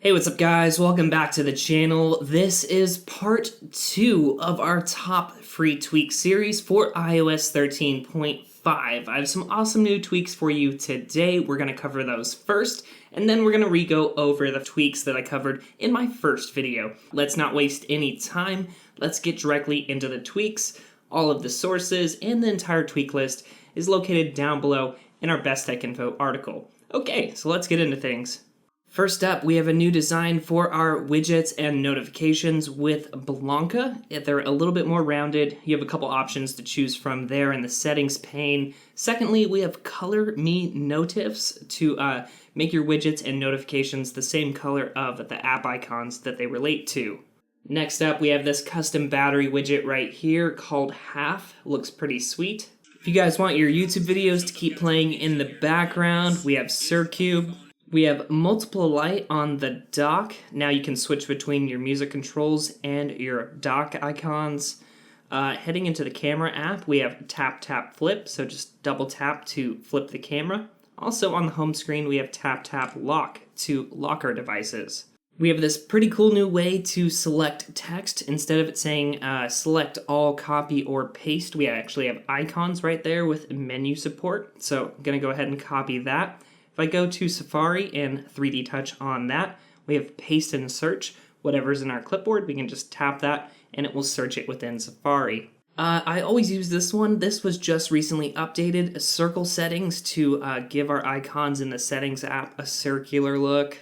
Hey, what's up guys? Welcome back to the channel. This is part 2 of our top free tweak series for iOS 13.5. I have some awesome new tweaks for you today. We're going to cover those first, and then we're going to re-go over the tweaks that I covered in my first video. Let's not waste any time. Let's get directly into the tweaks. All of the sources and the entire tweak list is located down below in our Best Tech Info article. Okay, so let's get into things. First up, we have a new design for our widgets and notifications with Blanca. They're a little bit more rounded. You have a couple options to choose from there in the settings pane. Secondly, we have Color Me Notifs to make your widgets and notifications the same color of the app icons that they relate to. Next up, we have this custom battery widget right here called Half. Looks pretty sweet. If you guys want your YouTube videos to keep playing in the background, we have Circube. We have multiple light on the dock. Now you can switch between your music controls and your dock icons. Heading into the camera app, we have tap, tap, flip, so just double tap to flip the camera. Also on the home screen, we have tap, tap, lock to lock our devices. We have this pretty cool new way to select text. Instead of it saying select all, copy, or paste, we actually have icons right there with menu support. So I'm gonna go ahead and copy that. If I go to Safari and 3D Touch on that, we have paste and search. Whatever's in our clipboard, we can just tap that and it will search it within Safari. I always use this one. This was just recently updated. Circle settings to give our icons in the settings app a circular look.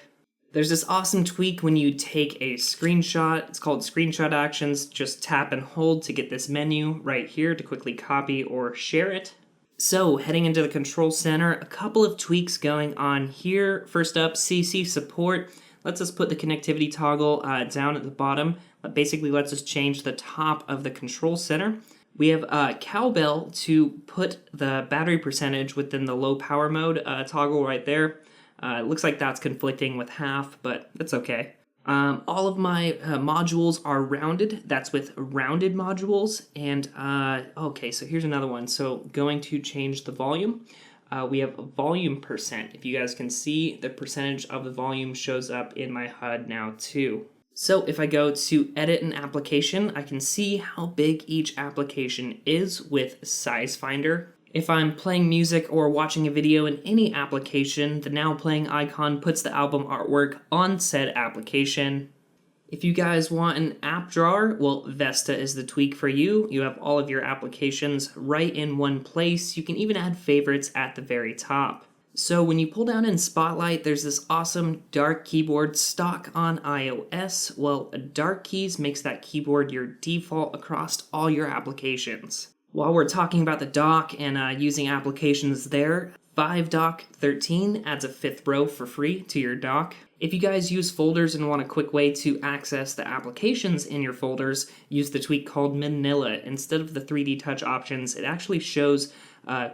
There's this awesome tweak when you take a screenshot. It's called Screenshot Actions. Just tap and hold to get this menu right here to quickly copy or share it. So, heading into the control center, a couple of tweaks going on here. First up, CC support lets us put the connectivity toggle down at the bottom. That basically lets us change the top of the control center. We have Cowbell to put the battery percentage within the low power mode toggle right there. It looks like that's conflicting with half, but that's okay. All of my modules are rounded. That's with rounded modules. And okay, so here's another one. So going to change the volume. We have volume percent. If you guys can see, the percentage of the volume shows up in my HUD now too. So if I go to edit an application, I can see how big each application is with Size Finder. If I'm playing music or watching a video in any application, the now playing icon puts the album artwork on said application. If you guys want an app drawer, well, Vesta is the tweak for you. You have all of your applications right in one place. You can even add favorites at the very top. So when you pull down in Spotlight, there's this awesome dark keyboard stock on iOS. Well, dark keys makes that keyboard your default across all your applications. While we're talking about the dock and using applications there, 5dock13 adds a 5th row for free to your dock. If you guys use folders and want a quick way to access the applications in your folders, use the tweak called Manila. Instead of the 3D touch options, it actually shows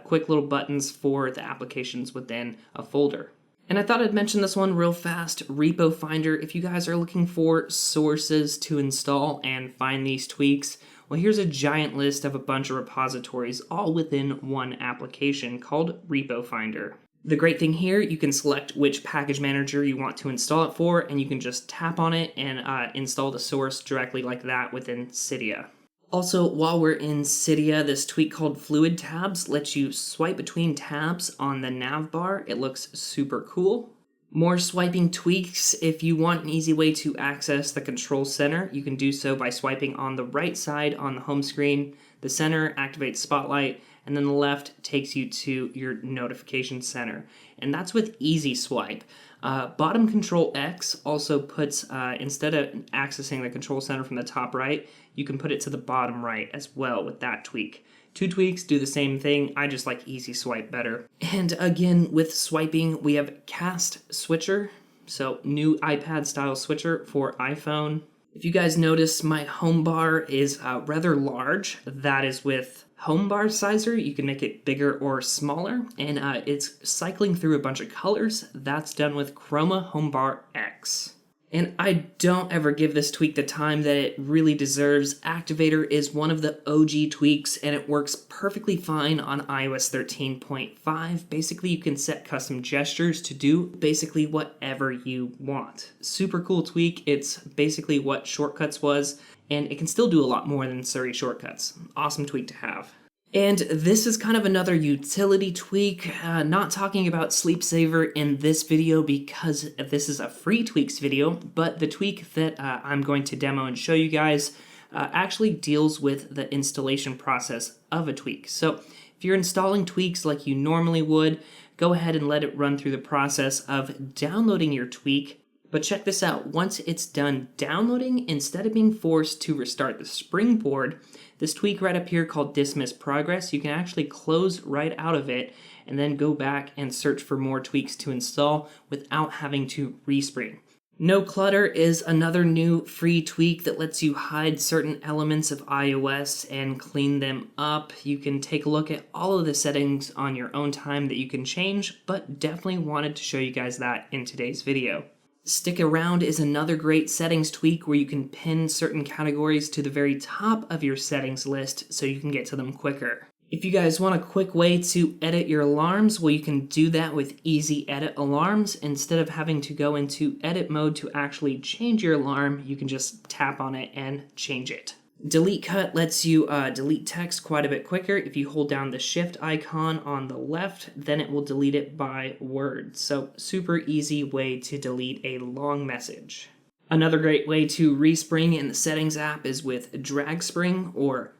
quick little buttons for the applications within a folder. And I thought I'd mention this one real fast, Repo Finder. If you guys are looking for sources to install and find these tweaks, well, here's a giant list of a bunch of repositories all within one application called Repo Finder. The great thing here, you can select which package manager you want to install it for, and you can just tap on it and install the source directly like that within Cydia. Also, while we're in Cydia, this tweak called Fluid Tabs lets you swipe between tabs on the nav bar. It looks super cool. More swiping tweaks. If you want an easy way to access the control center, you can do so by swiping on the right side on the home screen. The center activates Spotlight, and then the left takes you to your notification center. And that's with easy swipe. Bottom control X also puts, instead of accessing the control center from the top right, you can put it to the bottom right as well with that tweak. Two tweaks do the same thing. I just like easy swipe better. And again, with swiping, we have Cast Switcher. So new iPad style switcher for iPhone. If you guys notice, my home bar is rather large. That is with Home Bar Sizer. You can make it bigger or smaller. And it's cycling through a bunch of colors. That's done with Chroma Home Bar X. And I don't ever give this tweak the time that it really deserves. Activator is one of the OG tweaks, and it works perfectly fine on iOS 13.5. Basically, you can set custom gestures to do basically whatever you want. Super cool tweak. It's basically what shortcuts was, and it can still do a lot more than Siri shortcuts. Awesome tweak to have. And this is kind of another utility tweak, not talking about Sleep Saver in this video because this is a free tweaks video, but the tweak that I'm going to demo and show you guys actually deals with the installation process of a tweak. So if you're installing tweaks like you normally would, go ahead and let it run through the process of downloading your tweak. But check this out, once it's done downloading, instead of being forced to restart the springboard, this tweak right up here called Dismiss Progress, you can actually close right out of it and then go back and search for more tweaks to install without having to respring. No Clutter is another new free tweak that lets you hide certain elements of iOS and clean them up. You can take a look at all of the settings on your own time that you can change, but definitely wanted to show you guys that in today's video. Stick Around is another great settings tweak where you can pin certain categories to the very top of your settings list so you can get to them quicker. If you guys want a quick way to edit your alarms, well, you can do that with Easy Edit Alarms. Instead of having to go into edit mode to actually change your alarm, you can just tap on it and change it. Delete Cut lets you delete text quite a bit quicker. If you hold down the shift icon on the left, then it will delete it by word. So super easy way to delete a long message. Another great way to respring in the settings app is with drag spring or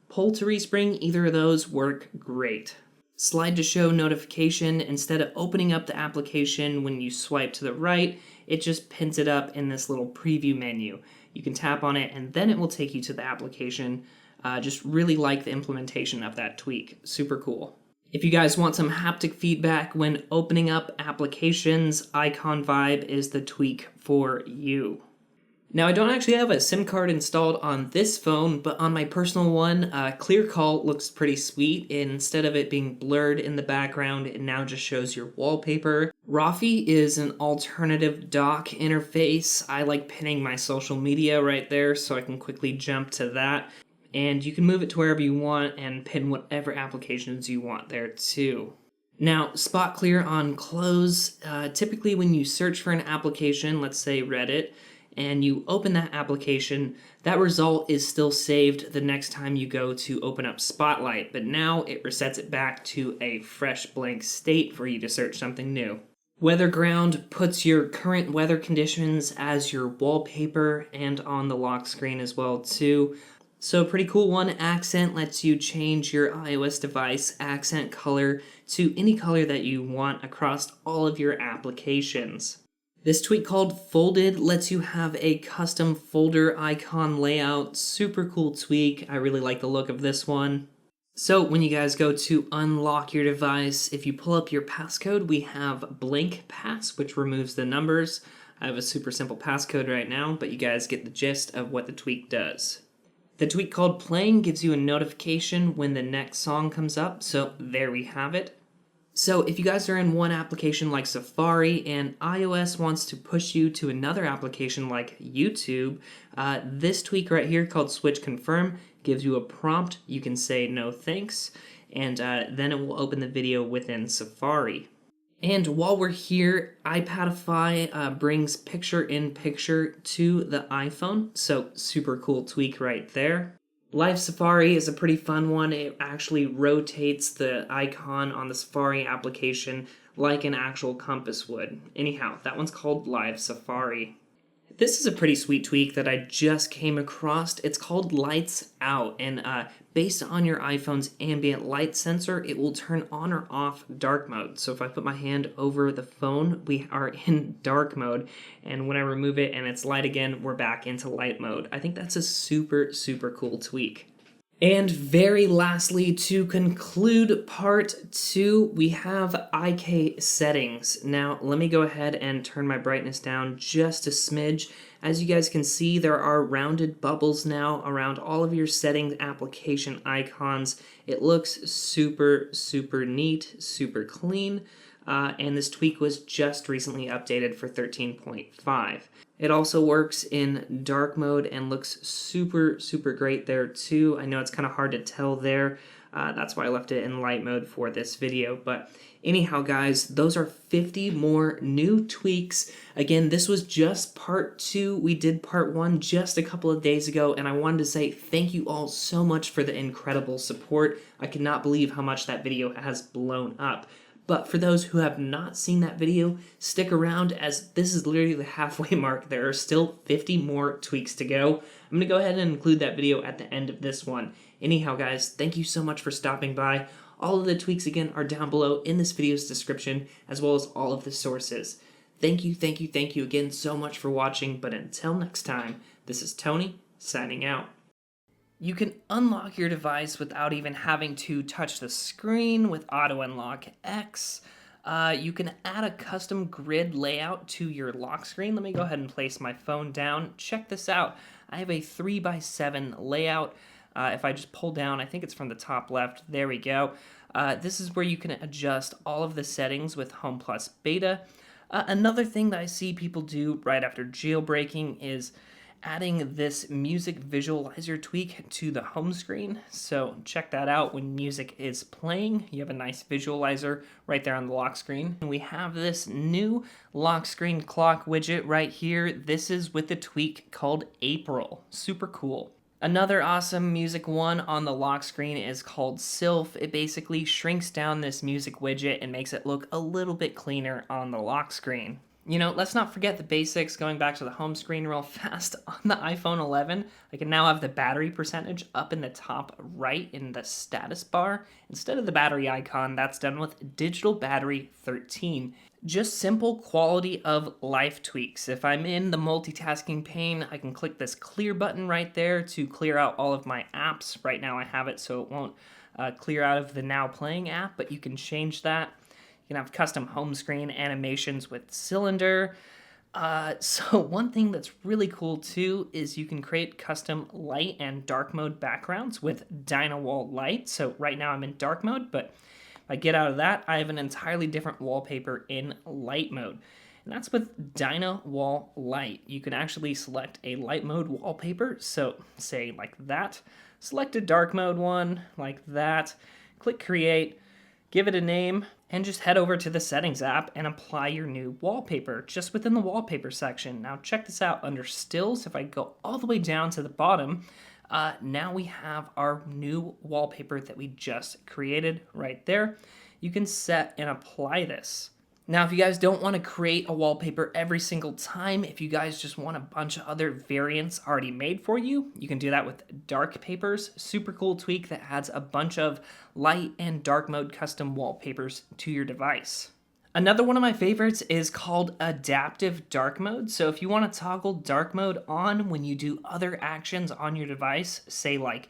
pull to respring. Either of those work great. Slide to show notification, instead of opening up the application when you swipe to the right, it just pins it up in this little preview menu. You can tap on it and then it will take you to the application. Just really like the implementation of that tweak. Super cool. If you guys want some haptic feedback when opening up applications, Icon Vibe is the tweak for you. Now, I don't actually have a SIM card installed on this phone, but on my personal one, Clear Call looks pretty sweet. Instead of it being blurred in the background, it now just shows your wallpaper. Rafi is an alternative dock interface. I like pinning my social media right there so I can quickly jump to that. And you can move it to wherever you want and pin whatever applications you want there too. Now, Spot Clear on Close. Typically when you search for an application, let's say Reddit, and you open that application, that result is still saved the next time you go to open up Spotlight, but now it resets it back to a fresh blank state for you to search something new. Weatherground puts your current weather conditions as your wallpaper and on the lock screen as well too. So pretty cool one. Accent lets you change your iOS device accent color to any color that you want across all of your applications. This tweak called Folded lets you have a custom folder icon layout. Super cool tweak. I really like the look of this one. So when you guys go to unlock your device, if you pull up your passcode, we have blank pass, which removes the numbers. I have a super simple passcode right now, but you guys get the gist of what the tweak does. The tweak called Playing gives you a notification when the next song comes up, so there we have it. So if you guys are in one application like Safari and iOS wants to push you to another application like YouTube, this tweak right here called Switch Confirm gives you a prompt. You can say no thanks, and then it will open the video within Safari. And while we're here, iPadify brings picture-in-picture to the iPhone, so super cool tweak right there. Live Safari is a pretty fun one. It actually rotates the icon on the Safari application like an actual compass would. Anyhow, that one's called Live Safari. This is a pretty sweet tweak that I just came across. It's called Lights Out, and based on your iPhone's ambient light sensor, it will turn on or off dark mode. So if I put my hand over the phone, we are in dark mode, and when I remove it and it's light again, we're back into light mode. I think that's a super, super cool tweak. And very lastly, to conclude part 2, we have IK settings. Now, let me go ahead and turn my brightness down just a smidge. As you guys can see, there are rounded bubbles now around all of your settings application icons. It looks super, super neat, super clean. And this tweak was just recently updated for 13.5. It also works in dark mode and looks super, super great there too. I know it's kind of hard to tell there. That's why I left it in light mode for this video. But anyhow, guys, those are 50 more new tweaks. Again, this was just part 2. We did part 1 just a couple of days ago, and I wanted to say thank you all so much for the incredible support. I cannot believe how much that video has blown up. But for those who have not seen that video, stick around as this is literally the halfway mark. There are still 50 more tweaks to go. I'm going to go ahead and include that video at the end of this one. Anyhow, guys, thank you so much for stopping by. All of the tweaks, again, are down below in this video's description, as well as all of the sources. Thank you again so much for watching, but until next time, this is Tony, signing out. You can unlock your device without even having to touch the screen with Auto Unlock X. You can add a custom grid layout to your lock screen. Let me go ahead and place my phone down. Check this out. I have a 3x7 layout. If I just pull down, I think it's from the top left. There we go. This is where you can adjust all of the settings with Home Plus Beta. Another thing that I see people do right after jailbreaking is adding this music visualizer tweak to the home screen. So check that out. When music is playing, you have a nice visualizer right there on the lock screen. And we have this new lock screen clock widget right here. This is with the tweak called April. Super cool. Another awesome music one on the lock screen is called Sylph. It basically shrinks down this music widget and makes it look a little bit cleaner on the lock screen. You know, let's not forget the basics. Going back to the home screen real fast, on the iPhone 11, I can now have the battery percentage up in the top right in the status bar. Instead of the battery icon, that's done with Digital Battery 13. Just simple quality of life tweaks. If I'm in the multitasking pane, I can click this clear button right there to clear out all of my apps. Right now I have it so it won't clear out of the Now Playing app, but you can change that. You can have custom home screen animations with Cylinder. So one thing that's really cool too is you can create custom light and dark mode backgrounds with DynaWall Light. So right now I'm in dark mode, but if I get out of that, I have an entirely different wallpaper in light mode. And that's with DynaWall Light. You can actually select a light mode wallpaper. So say like that. Select a dark mode one like that. Click create. Give it a name, and just head over to the Settings app and apply your new wallpaper just within the Wallpaper section. Now check this out. Under Stills, if I go all the way down to the bottom, now we have our new wallpaper that we just created right there. You can set and apply this. Now, if you guys don't want to create a wallpaper every single time, if you guys just want a bunch of other variants already made for you, you can do that with Dark Papers. Super cool tweak that adds a bunch of light and dark mode custom wallpapers to your device. Another one of my favorites is called Adaptive Dark Mode. So if you want to toggle dark mode on when you do other actions on your device, say like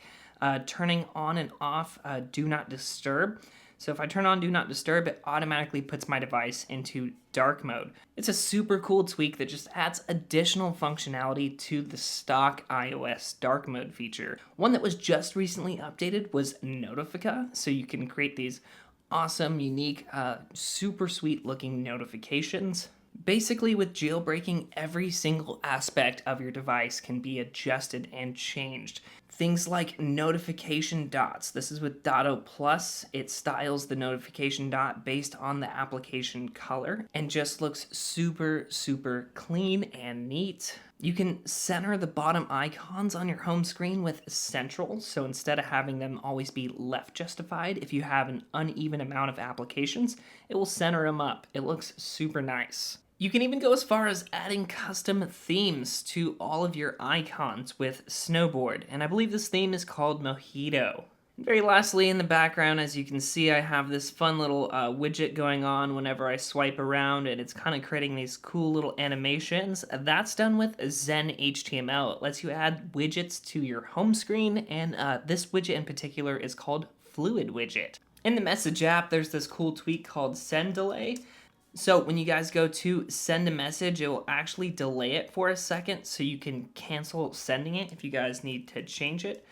turning on and off Do Not Disturb. So if I turn on Do Not Disturb, it automatically puts my device into dark mode. It's a super cool tweak that just adds additional functionality to the stock iOS dark mode feature. One that was just recently updated was Notifica, so you can create these awesome, unique, super sweet looking notifications. Basically, with jailbreaking, every single aspect of your device can be adjusted and changed. Things like notification dots. This is with Dotto Plus. It styles the notification dot based on the application color and just looks super, super clean and neat. You can center the bottom icons on your home screen with Central, so instead of having them always be left justified, if you have an uneven amount of applications, it will center them up. It looks super nice. You can even go as far as adding custom themes to all of your icons with Snowboard, and I believe this theme is called Mojito. And very lastly, in the background, as you can see, I have this fun little widget going on whenever I swipe around, and it's kind of creating these cool little animations. That's done with Zen HTML. It lets you add widgets to your home screen, and this widget in particular is called Fluid Widget. In the Message app, there's this cool tweak called Send Delay. So when you guys go to send a message, it will actually delay it for a second so you can cancel sending it if you guys need to change it.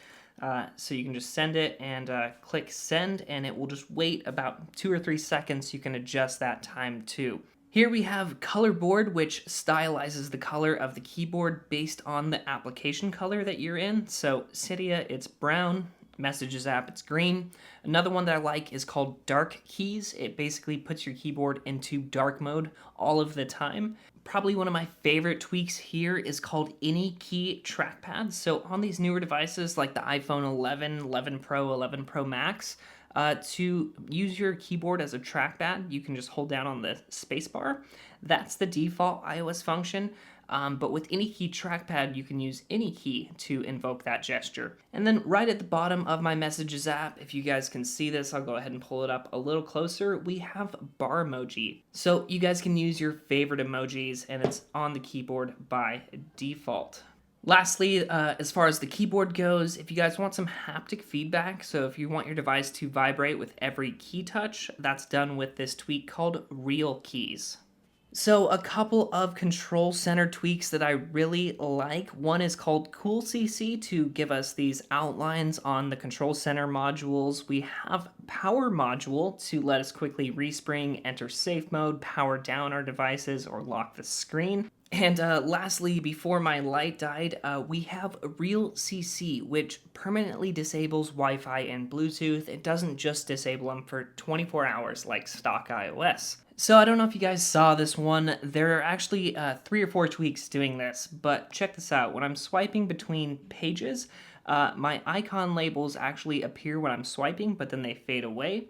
So you can just send it and click send, and it will just wait about 2 or 3 seconds. You can adjust that time too. Here we have color board, which stylizes the color of the keyboard based on the application color that you're in. So Cydia, it's brown. Messages app, it's green. Another one that I like is called dark keys. It basically puts your keyboard into dark mode all of the time. Probably one of my favorite tweaks here is called Any Key Trackpad. So on these newer devices like the iPhone 11, 11 Pro, 11 Pro Max, to use your keyboard as a trackpad, you can just hold down on the spacebar. That's the default iOS function. But with Any Key Trackpad, you can use any key to invoke that gesture. And then right at the bottom of my Messages app, if you guys can see this, I'll go ahead and pull it up a little closer, we have bar emoji. So you guys can use your favorite emojis, and it's on the keyboard by default. Lastly, as far as the keyboard goes, if you guys want some haptic feedback, so if you want your device to vibrate with every key touch, that's done with this tweak called Real Keys. So a couple of control center tweaks that I really like. One is called CoolCC to give us these outlines on the control center modules. We have power module to let us quickly respring, enter safe mode, power down our devices, or lock the screen. And lastly, before my light died, we have Real CC, which permanently disables Wi-Fi and Bluetooth. It doesn't just disable them for 24 hours like stock iOS. So I don't know if you guys saw this one. There are actually 3 or 4 tweaks doing this, but check this out. When I'm swiping between pages, my icon labels actually appear when I'm swiping, but then they fade away.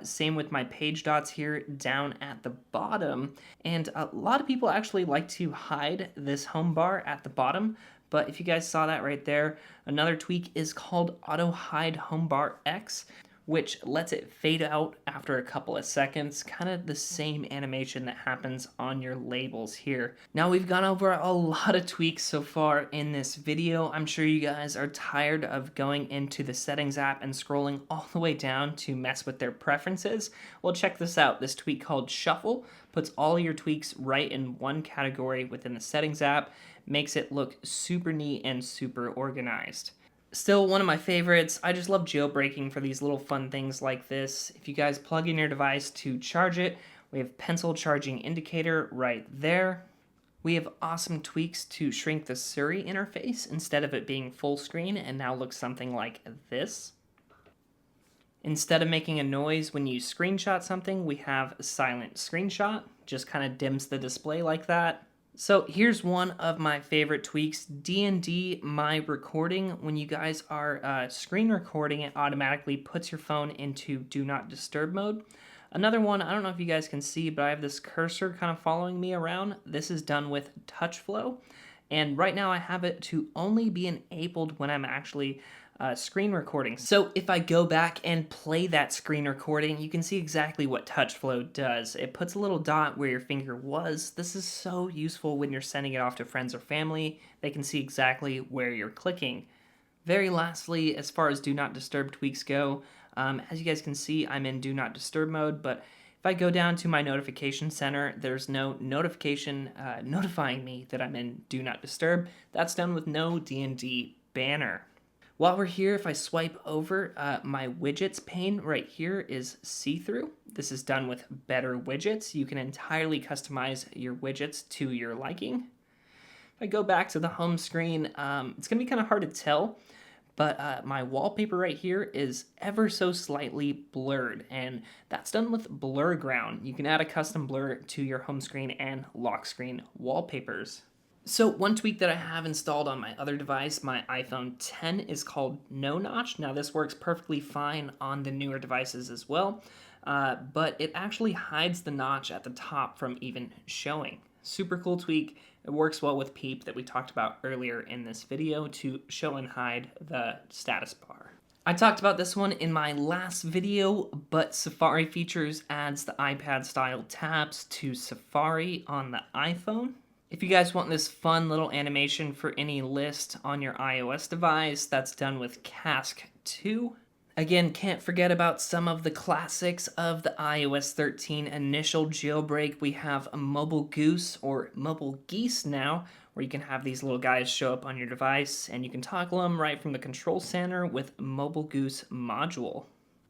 Same with my page dots here down at the bottom. And a lot of people actually like to hide this home bar at the bottom. But if you guys saw that right there, another tweak is called Auto Hide Home Bar X, which lets it fade out after a couple of seconds, kind of the same animation that happens on your labels here. Now we've gone over a lot of tweaks so far in this video. I'm sure you guys are tired of going into the settings app and scrolling all the way down to mess with their preferences. Well, check this out. This tweak called Shuffle puts all your tweaks right in one category within the settings app, makes it look super neat and super organized. Still one of my favorites. I just love jailbreaking for these little fun things like this. If you guys plug in your device to charge it, we have pencil charging indicator right there. We have awesome tweaks to shrink the Siri interface instead of it being full screen and now looks something like this. Instead of making a noise when you screenshot something, we have a silent screenshot. Just kind of dims the display like that. So here's one of my favorite tweaks, D&D My Recording. When you guys are screen recording, it automatically puts your phone into Do Not Disturb mode. Another one, I don't know if you guys can see, but I have this cursor kind of following me around. This is done with TouchFlow. And right now I have it to only be enabled when I'm actually screen recording. So if I go back and play that screen recording, you can see exactly what TouchFlow does. It puts a little dot where your finger was. This is so useful when you're sending it off to friends or family. They can see exactly where you're clicking. Very lastly, as far as Do Not Disturb tweaks go, as you guys can see, I'm in Do Not Disturb mode, but if I go down to my notification center, there's no notification notifying me that I'm in Do Not Disturb. That's done with no D&D banner. While we're here, if I swipe over, my widgets pane right here is see-through. This is done with Better Widgets. You can entirely customize your widgets to your liking. If I go back to the home screen, it's going to be kind of hard to tell, but my wallpaper right here is ever so slightly blurred, and that's done with Blur Ground. You can add a custom blur to your home screen and lock screen wallpapers. So one tweak that I have installed on my other device, my iPhone 10, is called No Notch. Now this works perfectly fine on the newer devices as well, but it actually hides the notch at the top from even showing. Super cool tweak. It works well with Peep that we talked about earlier in this video to show and hide the status bar. I talked about this one in my last video, but Safari Features adds the iPad-style tabs to Safari on the iPhone. If you guys want this fun little animation for any list on your iOS device, that's done with Cask 2. Again, can't forget about some of the classics of the iOS 13 initial jailbreak. We have a Mobile Goose or Mobile Geese now, where you can have these little guys show up on your device, and you can toggle them right from the control center with Mobile Goose module.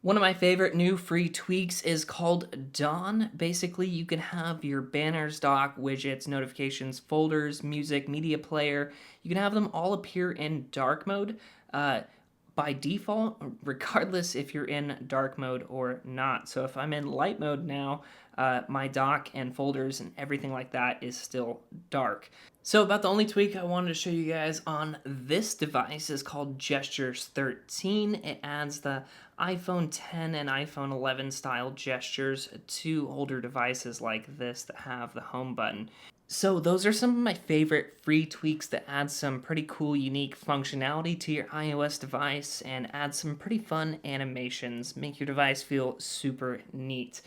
One of my favorite new free tweaks is called Dawn. Basically, you can have your banners, dock, widgets, notifications, folders, music, media player. You can have them all appear in dark mode by default, regardless if you're in dark mode or not. So if I'm in light mode now, my dock and folders and everything like that is still dark. So about the only tweak I wanted to show you guys on this device is called Gestures 13. It adds the iPhone 10 and iPhone 11 style gestures to older devices like this that have the home button. So those are some of my favorite free tweaks that add some pretty cool, unique functionality to your iOS device and add some pretty fun animations, make your device feel super neat.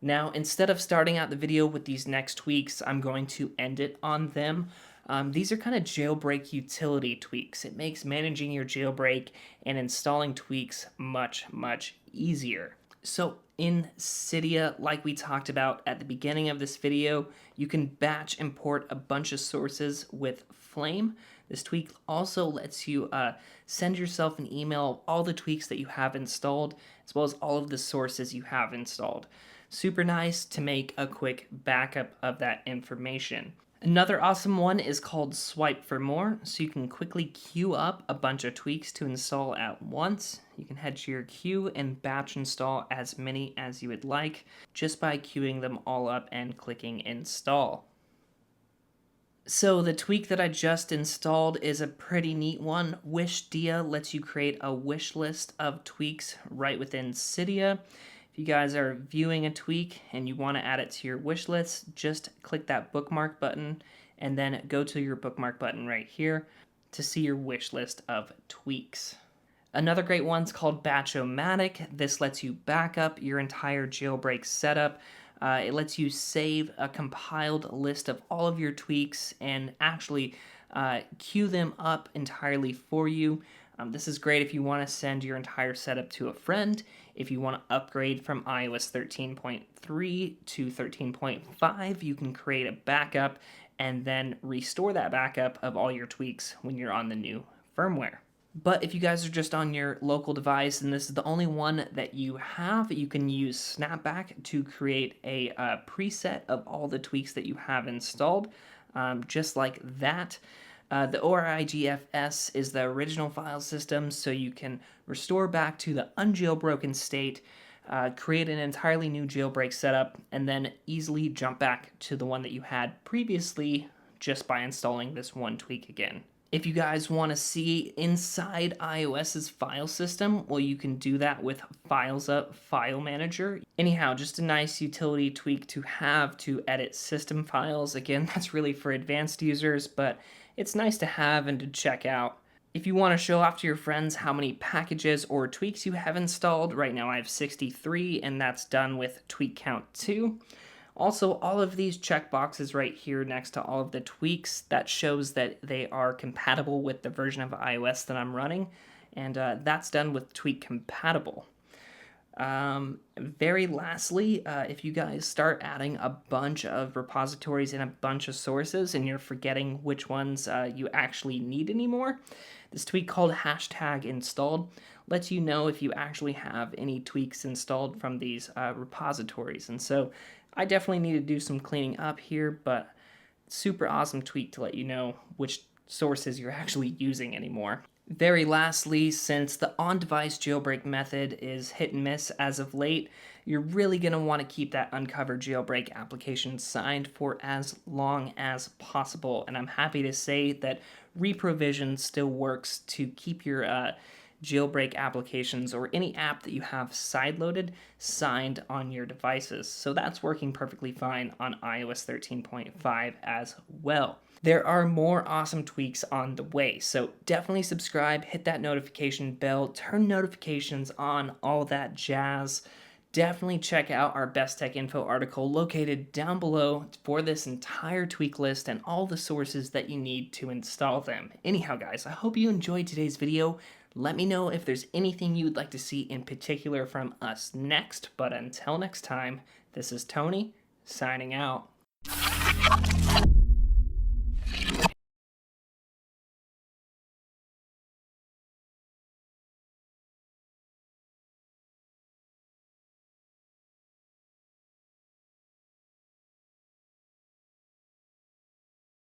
Now, instead of starting out the video with these next tweaks, I'm going to end it on them. These are kind of jailbreak utility tweaks. It makes managing your jailbreak and installing tweaks much, much easier. So in Cydia, like we talked about at the beginning of this video, you can batch import a bunch of sources with Flame. This tweak also lets you send yourself an email of all the tweaks that you have installed, as well as all of the sources you have installed. Super nice to make a quick backup of that information. Another awesome one is called SwipeForMore, so you can quickly queue up a bunch of tweaks to install at once. You can head to your queue and batch install as many as you would like, just by queuing them all up and clicking install. So the tweak that I just installed is a pretty neat one. Wishdia lets you create a wish list of tweaks right within Cydia. If you guys are viewing a tweak and you want to add it to your wish list, just click that bookmark button and then go to your bookmark button right here to see your wish list of tweaks. Another great one's called BatchOMatic. This lets you back up your entire jailbreak setup. It lets you save a compiled list of all of your tweaks and actually queue them up entirely for you. This is great if you want to send your entire setup to a friend, if you want to upgrade from iOS 13.3 to 13.5, you can create a backup and then restore that backup of all your tweaks when you're on the new firmware. But if you guys are just on your local device and this is the only one that you have, you can use SnapBack to create a preset of all the tweaks that you have installed, just like that. The ORIGFS is the original file system, so you can restore back to the unjailbroken state, create an entirely new jailbreak setup, and then easily jump back to the one that you had previously just by installing this one tweak again. If you guys want to see inside iOS's file system, well, you can do that with FilesUp File Manager. Anyhow, just a nice utility tweak to have to edit system files. Again, that's really for advanced users, but it's nice to have and to check out. If you want to show off to your friends how many packages or tweaks you have installed, right now I have 63, and that's done with tweak count 2. Also, all of these checkboxes right here next to all of the tweaks, that shows that they are compatible with the version of iOS that I'm running, and that's done with tweak compatible. Very lastly, if you guys start adding a bunch of repositories and a bunch of sources and you're forgetting which ones you actually need anymore, this tweak called #installed lets you know if you actually have any tweaks installed from these repositories. And so I definitely need to do some cleaning up here, but super awesome tweak to let you know which sources you're actually using anymore. Very lastly, since the on-device jailbreak method is hit and miss as of late, you're really going to want to keep that uncovered jailbreak application signed for as long as possible. And I'm happy to say that Reprovision still works to keep your jailbreak applications or any app that you have sideloaded signed on your devices. So that's working perfectly fine on iOS 13.5 as well. There are more awesome tweaks on the way, so definitely subscribe, hit that notification bell, turn notifications on, all that jazz. Definitely check out our Best Tech Info article located down below for this entire tweak list and all the sources that you need to install them. Anyhow, guys, I hope you enjoyed today's video. Let me know if there's anything you'd like to see in particular from us next, but until next time, this is Tony, signing out.